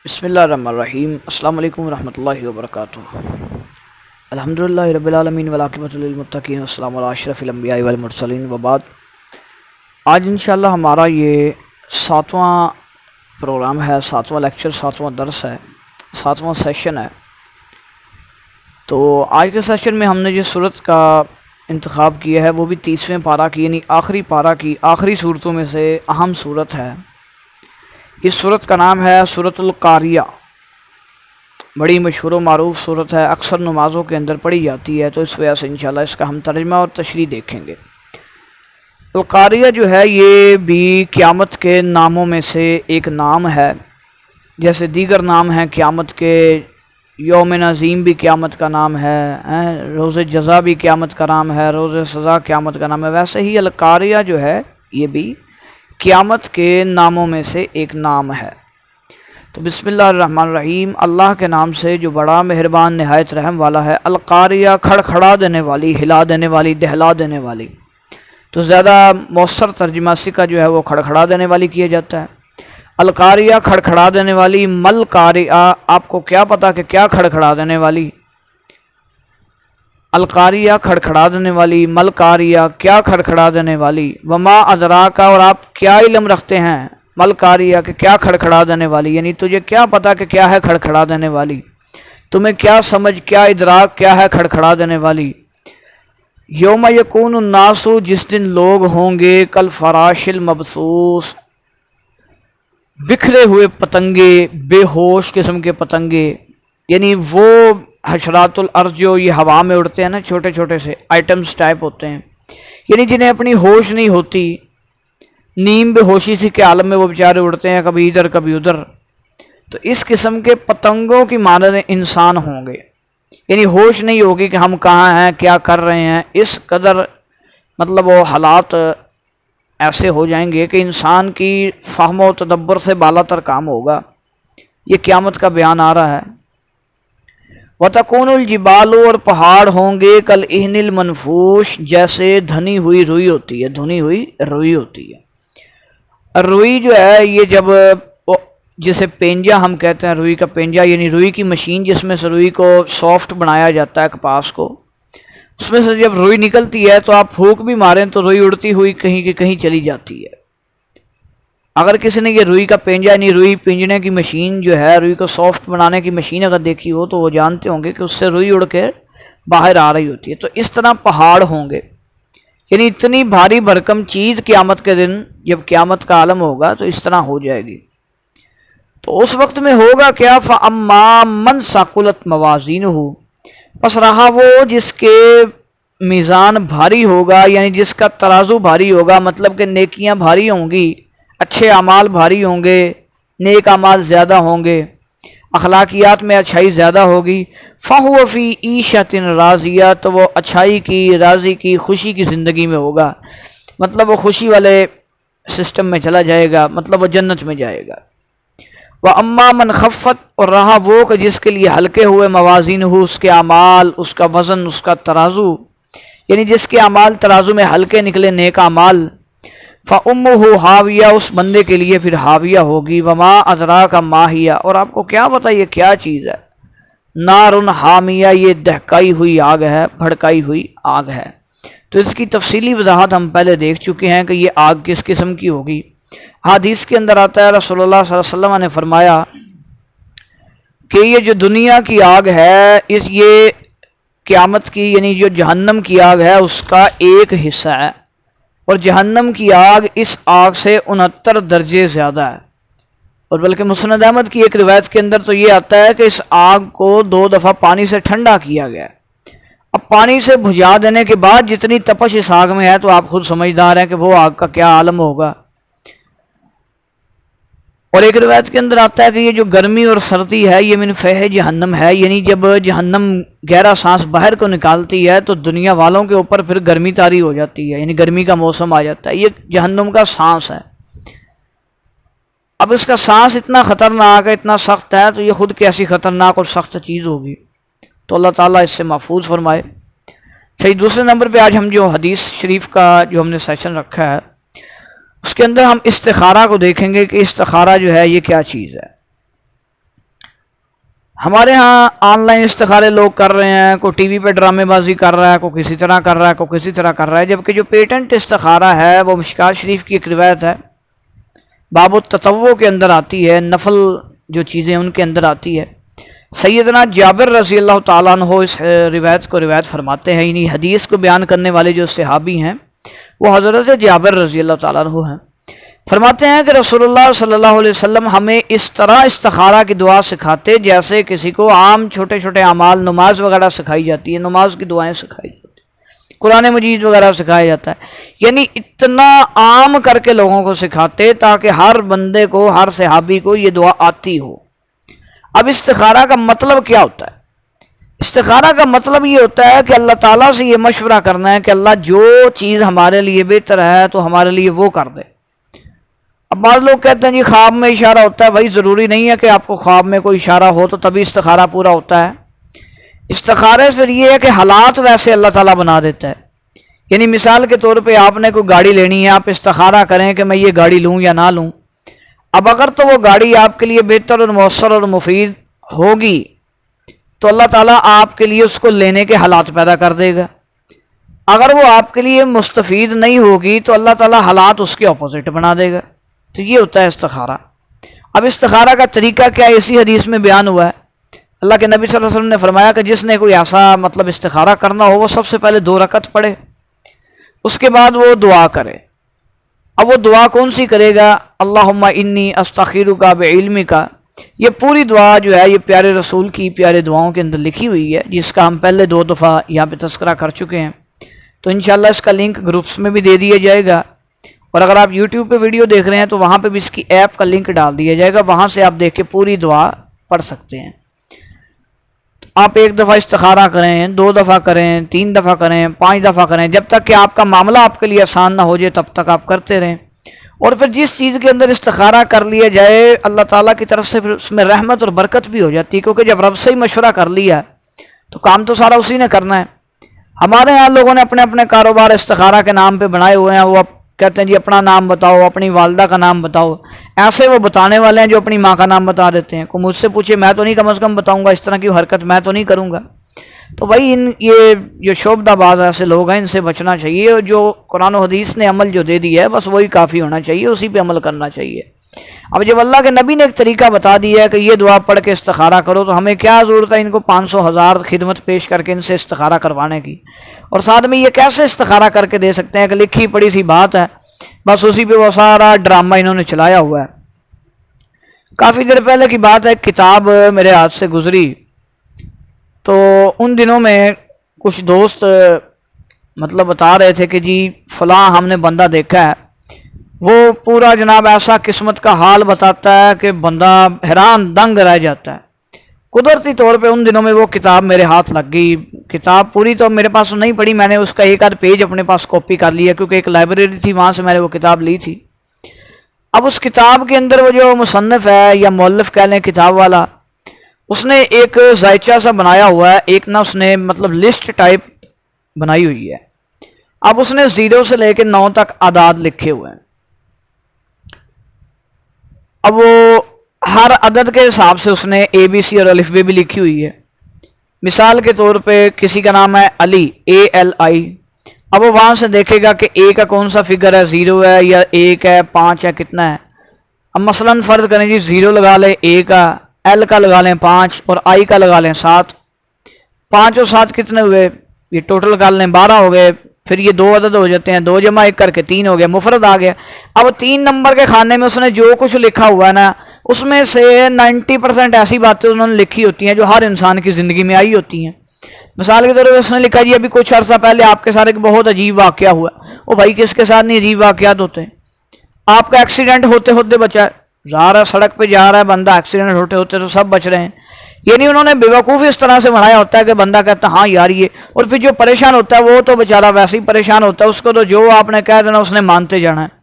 بسم اللہ الرحمن الرحیم۔ السلام علیکم ورحمۃ اللہ وبرکاتہ۔ الحمدللہ رب العالمین والعاقبۃ للمتقین والسلام علی اشرف الانبیاء والمرسلین وبعد۔ آج انشاءاللہ ہمارا یہ 7واں پروگرام ہے، 7واں لیکچر، 7واں درس ہے، 7واں سیشن ہے۔ تو آج کے سیشن میں ہم نے جس صورت کا انتخاب کیا ہے وہ بھی 30ویں پارہ کی یعنی آخری پارہ کی آخری صورتوں میں سے اہم صورت ہے۔ اس صورت کا نام ہے سورۃ القاریہ۔ بڑی مشہور و معروف صورت ہے، اکثر نمازوں کے اندر پڑھی جاتی ہے، تو اس وجہ سے انشاءاللہ اس کا ہم ترجمہ اور تشریح دیکھیں گے۔ القاریہ جو ہے یہ بھی قیامت کے ناموں میں سے ایک نام ہے، جیسے دیگر نام ہیں قیامت کے، یوم عظیم بھی قیامت کا نام ہے، روز جزا بھی قیامت کا نام ہے، روز سزا قیامت کا نام ہے، ویسے ہی القاریہ جو ہے یہ بھی قیامت کے ناموں میں سے ایک نام ہے۔ تو بسم اللہ الرحمن الرحیم، اللہ کے نام سے جو بڑا مہربان نہایت رحم والا ہے۔ القاریہ کھڑکھڑا دینے والی، ہلا دینے والی، دہلا دینے والی۔ تو زیادہ مؤثر ترجمہ اسی کا جو ہے وہ کھڑکھڑا دینے والی کیا جاتا ہے۔ القاریہ کھڑکھڑا دینے والی، مل قاریہ، آپ کو کیا پتا کہ کیا کھڑکھڑا دینے والی؟ القاریہ کھڑکھڑا دینے والی، مل قاریہ کیا کھڑکھڑا دینے والی، وما ادراک، اور آپ کیا علم رکھتے ہیں مل قاریہ کہ کیا کھڑکھڑا دینے والی، یعنی تجھے کیا پتا کہ کیا ہے کھڑکھڑا دینے والی، تمہیں کیا سمجھ، کیا ادراک کیا ہے کھڑکھڑا دینے والی۔ یوم یکون الناس، جس دن لوگ ہوں گے کل فراش المبثوث، بکھرے ہوئے پتنگے، بے ہوش قسم کے پتنگے، یعنی وہ حشرات الارض جو یہ ہوا میں اڑتے ہیں نا، چھوٹے چھوٹے سے آئٹمز ٹائپ ہوتے ہیں، یعنی جنہیں اپنی ہوش نہیں ہوتی، نیم بے ہوشی سی کے عالم میں وہ بیچارے اڑتے ہیں، کبھی ادھر کبھی ادھر۔ تو اس قسم کے پتنگوں کی مانند انسان ہوں گے، یعنی ہوش نہیں ہوگی کہ ہم کہاں ہیں، کیا کر رہے ہیں، اس قدر مطلب وہ حالات ایسے ہو جائیں گے کہ انسان کی فہم و تدبر سے بالا تر کام ہوگا۔ یہ قیامت کا بیان آ رہا ہے۔ وَتَكُونُ الْجِبَالُ، اور پہاڑ ہوں گے كَالْعِهْنِ الْمَنْفُوشِ، جیسے دھنی ہوئی روئی ہوتی ہے، دھنی ہوئی روئی ہوتی ہے۔ روئی جو ہے یہ جب جسے پینجا ہم کہتے ہیں، روئی کا پینجا یعنی روئی کی مشین جس میں سے روئی کو سافٹ بنایا جاتا ہے، کپاس کو، اس میں سے جب روئی نکلتی ہے تو آپ پھونک بھی ماریں تو روئی اڑتی ہوئی کہیں کی کہیں چلی جاتی ہے۔ اگر کسی نے یہ روئی کا پینجا یعنی روئی پینجنے کی مشین جو ہے، روئی کو سافٹ بنانے کی مشین اگر دیکھی ہو تو وہ جانتے ہوں گے کہ اس سے روئی اڑ کے باہر آ رہی ہوتی ہے۔ تو اس طرح پہاڑ ہوں گے، یعنی اتنی بھاری بھرکم چیز قیامت کے دن جب قیامت کا عالم ہوگا تو اس طرح ہو جائے گی۔ تو اس وقت میں ہوگا کیا؟ فَأَمَّا مَنْ ثَقُلَتْ مَوَازِينُهُ، پس رہا وہ جس کے میزان بھاری ہوگا، یعنی جس کا ترازو بھاری ہوگا، مطلب کہ نیکیاں بھاری ہوں گی، اچھے اعمال بھاری ہوں گے، نیک اعمال زیادہ ہوں گے، اخلاقیات میں اچھائی زیادہ ہوگی۔ فَهُوَ فِي عِيشَةٍ رَاضِيَةٍ، تو وہ اچھائی کی، راضی کی، خوشی کی زندگی میں ہوگا، مطلب وہ خوشی والے سسٹم میں چلا جائے گا، مطلب وہ جنت میں جائے گا۔ وَأَمَّا مَنْ خَفَّتْ، اور رہا وہ کہ جس کے لیے ہلکے ہوئے موازینہ، اس کے اعمال، اس کا وزن، اس کا ترازو، یعنی جس کے اعمال ترازو میں ہلکے نکلے، نیک اعمال، فَأُمُّهُ ہاویہ، اس بندے کے لیے پھر ہاویہ ہوگی۔ وَمَا أَدْرَاكَ مَا هِیَ، اور آپ کو کیا پتہ یہ کیا چیز ہے؟ نارٌ حامیہ، یہ دہکائی ہوئی آگ ہے، بھڑکائی ہوئی آگ ہے۔ تو اس کی تفصیلی وضاحت ہم پہلے دیکھ چکے ہیں کہ یہ آگ کس قسم کی ہوگی۔ حدیث کے اندر آتا ہے، رسول اللہ صلی اللہ علیہ وسلم نے فرمایا کہ یہ جو دنیا کی آگ ہے، یہ قیامت کی یعنی جو جہنم کی آگ ہے اس کا ایک حصہ ہے، اور جہنم کی آگ اس آگ سے 69 درجے زیادہ ہے۔ اور بلکہ مسند احمد کی ایک روایت کے اندر تو یہ آتا ہے کہ اس آگ کو 2 دفعہ پانی سے ٹھنڈا کیا گیا۔ اب پانی سے بجھا دینے کے بعد جتنی تپش اس آگ میں ہے تو آپ خود سمجھدار ہیں کہ وہ آگ کا کیا عالم ہوگا۔ اور ایک روایت کے اندر آتا ہے کہ یہ جو گرمی اور سردی ہے یہ من فیح جہنم ہے، یعنی جب جہنم گہرا سانس باہر کو نکالتی ہے تو دنیا والوں کے اوپر پھر گرمی طاری ہو جاتی ہے، یعنی گرمی کا موسم آ جاتا ہے۔ یہ جہنم کا سانس ہے۔ اب اس کا سانس اتنا خطرناک ہے، اتنا سخت ہے، تو یہ خود کیسی خطرناک اور سخت چیز ہوگی، تو اللہ تعالیٰ اس سے محفوظ فرمائے۔ صحیح، دوسرے نمبر پہ آج ہم جو حدیث شریف کا جو ہم نے سیشن رکھا ہے اس کے اندر ہم استخارہ کو دیکھیں گے کہ استخارہ جو ہے یہ کیا چیز ہے۔ ہمارے ہاں آن لائن استخارے لوگ کر رہے ہیں، کوئی ٹی وی پہ ڈرامے بازی کر رہا ہے، کوئی کسی طرح کر رہا ہے، کوئی کسی طرح کر رہا ہے، جبکہ جو پیٹنٹ استخارہ ہے وہ مشکات شریف کی ایک روایت ہے، باب التطوع کے اندر آتی ہے، نفل جو چیزیں ان کے اندر آتی ہے۔ سیدنا جابر رضی اللہ تعالیٰ عنہ اس روایت کو روایت فرماتے ہیں، یعنی حدیث کو بیان کرنے والے جو صحابی ہیں وہ حضرت جابر رضی اللہ تعالیٰ عنہ ہیں۔ فرماتے ہیں کہ رسول اللہ صلی اللہ علیہ وسلم ہمیں اس طرح استخارہ کی دعا سکھاتے جیسے کسی کو عام چھوٹے چھوٹے اعمال نماز وغیرہ سکھائی جاتی ہے، نماز کی دعائیں سکھائی جاتی ہیں، قرآن مجید وغیرہ سکھایا جاتا ہے، یعنی اتنا عام کر کے لوگوں کو سکھاتے تاکہ ہر بندے کو، ہر صحابی کو یہ دعا آتی ہو۔ اب استخارہ کا مطلب کیا ہوتا ہے؟ استخارہ کا مطلب یہ ہوتا ہے کہ اللہ تعالیٰ سے یہ مشورہ کرنا ہے کہ اللہ جو چیز ہمارے لیے بہتر ہے تو ہمارے لیے وہ کر دے۔ اب بعض لوگ کہتے ہیں جی خواب میں اشارہ ہوتا ہے، بھائی ضروری نہیں ہے کہ آپ کو خواب میں کوئی اشارہ ہو تو تبھی استخارہ پورا ہوتا ہے۔ استخارے سے یہ ہے کہ حالات ویسے اللہ تعالیٰ بنا دیتا ہے، یعنی مثال کے طور پہ آپ نے کوئی گاڑی لینی ہے، آپ استخارہ کریں کہ میں یہ گاڑی لوں یا نہ لوں۔ اب اگر تو وہ گاڑی آپ کے لیے بہتر اور مؤثر اور مفید ہوگی تو اللہ تعالیٰ آپ کے لیے اس کو لینے کے حالات پیدا کر دے گا، اگر وہ آپ کے لیے مستفید نہیں ہوگی تو اللہ تعالیٰ حالات اس کے اپوزٹ بنا دے گا۔ تو یہ ہوتا ہے استخارہ۔ اب استخارہ کا طریقہ کیا ہے؟ اسی حدیث میں بیان ہوا ہے، اللہ کے نبی صلی اللہ علیہ وسلم نے فرمایا کہ جس نے کوئی ایسا استخارہ کرنا ہو وہ سب سے پہلے 2 رکعت پڑھے، اس کے بعد وہ دعا کرے۔ اب وہ دعا کون سی کرے گا؟ اللہم انی استخیرک بعلمک، یہ پوری دعا جو ہے یہ پیارے رسول کی پیارے دعاؤں کے اندر لکھی ہوئی ہے، جس کا ہم پہلے 2 دفعہ یہاں پہ تذکرہ کر چکے ہیں، تو انشاءاللہ اس کا لنک گروپس میں بھی دے دیا جائے گا، اور اگر آپ یوٹیوب پہ ویڈیو دیکھ رہے ہیں تو وہاں پہ بھی اس کی ایپ کا لنک ڈال دیا جائے گا، وہاں سے آپ دیکھ کے پوری دعا پڑھ سکتے ہیں۔ آپ 1 دفعہ استخارہ کریں، 2 دفعہ کریں، 3 دفعہ کریں، 5 دفعہ کریں، جب تک کہ آپ کا معاملہ آپ کے لیے آسان نہ ہو جائے تب تک آپ کرتے رہیں۔ اور پھر جس چیز کے اندر استخارہ کر لیا جائے اللہ تعالیٰ کی طرف سے پھر اس میں رحمت اور برکت بھی ہو جاتی ہے، کیونکہ جب رب سے ہی مشورہ کر لیا تو کام تو سارا اسی نے کرنا ہے۔ ہمارے ہاں لوگوں نے اپنے اپنے کاروبار استخارہ کے نام پہ بنائے ہوئے ہیں، وہ کہتے ہیں جی اپنا نام بتاؤ، اپنی والدہ کا نام بتاؤ، ایسے وہ بتانے والے ہیں جو اپنی ماں کا نام بتا دیتے ہیں۔ کوئی مجھ سے پوچھے میں تو نہیں کم از کم بتاؤں گا، اس طرح کی حرکت میں تو نہیں کروں گا۔ تو بھائی یہ جو شعبدہ باز ایسے لوگ ہیں ان سے بچنا چاہیے، اور جو قرآن و حدیث نے عمل جو دے دی ہے بس وہی کافی ہونا چاہیے، اسی پہ عمل کرنا چاہیے۔ اب جب اللہ کے نبی نے ایک طریقہ بتا دیا ہے کہ یہ دعا پڑھ کے استخارہ کرو، تو ہمیں کیا ضرورت ہے ان کو 500,000 خدمت پیش کر کے ان سے استخارہ کروانے کی؟ اور ساتھ میں یہ کیسے استخارہ کر کے دے سکتے ہیں کہ لکھی پڑھی سی بات ہے، بس اسی پہ وہ سارا ڈرامہ انہوں نے چلایا ہوا ہے۔ کافی دیر پہلے کی بات ہے، کتاب میرے ہاتھ سے گزری، تو ان دنوں میں کچھ دوست بتا رہے تھے کہ جی فلاں ہم نے بندہ دیکھا ہے، وہ پورا جناب ایسا قسمت کا حال بتاتا ہے کہ بندہ حیران دنگ رہ جاتا ہے۔ قدرتی طور پہ ان دنوں میں وہ کتاب میرے ہاتھ لگ گئی، کتاب پوری تو میرے پاس نہیں پڑھی، میں نے اس کا 1 آدھ پیج اپنے پاس کاپی کر لیا، کیونکہ ایک لائبریری تھی وہاں سے میں نے وہ کتاب لی تھی۔ اب اس کتاب کے اندر وہ جو مصنف ہے یا مؤلف کہہ لیں کتاب والا، اس نے ایک ذائچہ سا بنایا ہوا ہے، ایک نہ اس نے لسٹ ٹائپ بنائی ہوئی ہے۔ اب اس نے 0 سے لے کے 9 تک اعداد لکھے ہوئے ہیں۔ اب وہ ہر عدد کے حساب سے اس نے ABC اور الف ب بھی لکھی ہوئی ہے۔ مثال کے طور پہ کسی کا نام ہے علی، ALI، اب وہ وہاں سے دیکھے گا کہ A کا کون سا فگر ہے، 0 ہے یا 1 ہے، 5 ہے، کتنا ہے۔ اب مثلا فرض کریں جی 0 لگا لیں A کا، L کا لگا لیں 5 اور I کا لگا لیں 7۔ 5 اور 7 کتنے ہوئے؟ یہ ٹوٹل کر لیں 12 ہو گئے، پھر یہ 2 عدد ہو جاتے ہیں، 2 جمع 1 کر کے 3 ہو گیا، مفرد آ گیا۔ اب 3 نمبر کے خانے میں اس نے جو کچھ لکھا ہوا ہے نا، اس میں سے 90% ایسی باتیں انہوں نے لکھی ہوتی ہیں جو ہر انسان کی زندگی میں آئی ہوتی ہیں۔ مثال کے طور پر اس نے لکھا جی ابھی کچھ عرصہ پہلے آپ کے ساتھ ایک بہت عجیب واقعہ ہوا۔ وہ بھائی کس کے ساتھ نہیں عجیب واقعات ہوتے ہیں؟ آپ کا ایکسیڈنٹ ہوتے ہوتے بچا، ظاہر ہے سڑک پہ جا رہا ہے بندہ، ایکسیڈنٹ ہوتے ہوتے تو سب بچ رہے ہیں، یعنی انہوں نے بیوقوف اس طرح سے بنایا ہوتا ہے کہ بندہ کہتا ہے ہاں یار یہ، اور پھر جو پریشان ہوتا ہے وہ تو بیچارہ ویسے ہی پریشان ہوتا ہے، اس کو تو جو آپ نے کہہ دینا اس نے مانتے جانا ہے۔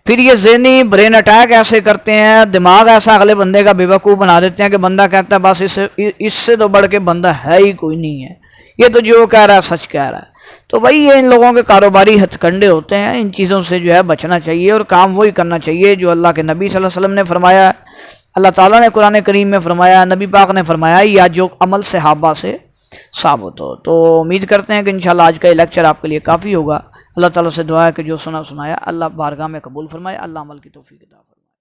پھر یہ ذہنی برین اٹیک ایسے کرتے ہیں، دماغ ایسا اگلے بندے کا بیوقوف بنا دیتے ہیں کہ بندہ کہتا ہے بس اس سے تو بڑھ کے بندہ ہے ہی کوئی نہیں ہے، یہ تو جو کہہ رہا ہے سچ کہہ رہا ہے۔ تو بھائی یہ ان لوگوں کے کاروباری ہتھ کنڈے ہوتے ہیں، ان چیزوں سے جو ہے بچنا چاہیے اور کام وہی کرنا چاہیے جو اللہ کے نبی صلی اللہ علیہ وسلم نے فرمایا ہے۔ اللہ تعالیٰ نے قرآن کریم میں فرمایا، نبی پاک نے فرمایا، یا جو عمل صحابہ سے ثابت ہو۔ تو امید کرتے ہیں کہ انشاءاللہ آج کا یہ لیکچر آپ کے لیے کافی ہوگا۔ اللہ تعالیٰ سے دعا ہے کہ جو سنا سنایا اللہ بارگاہ میں قبول فرمائے، اللہ عمل کی توفیق عطا فرمائے۔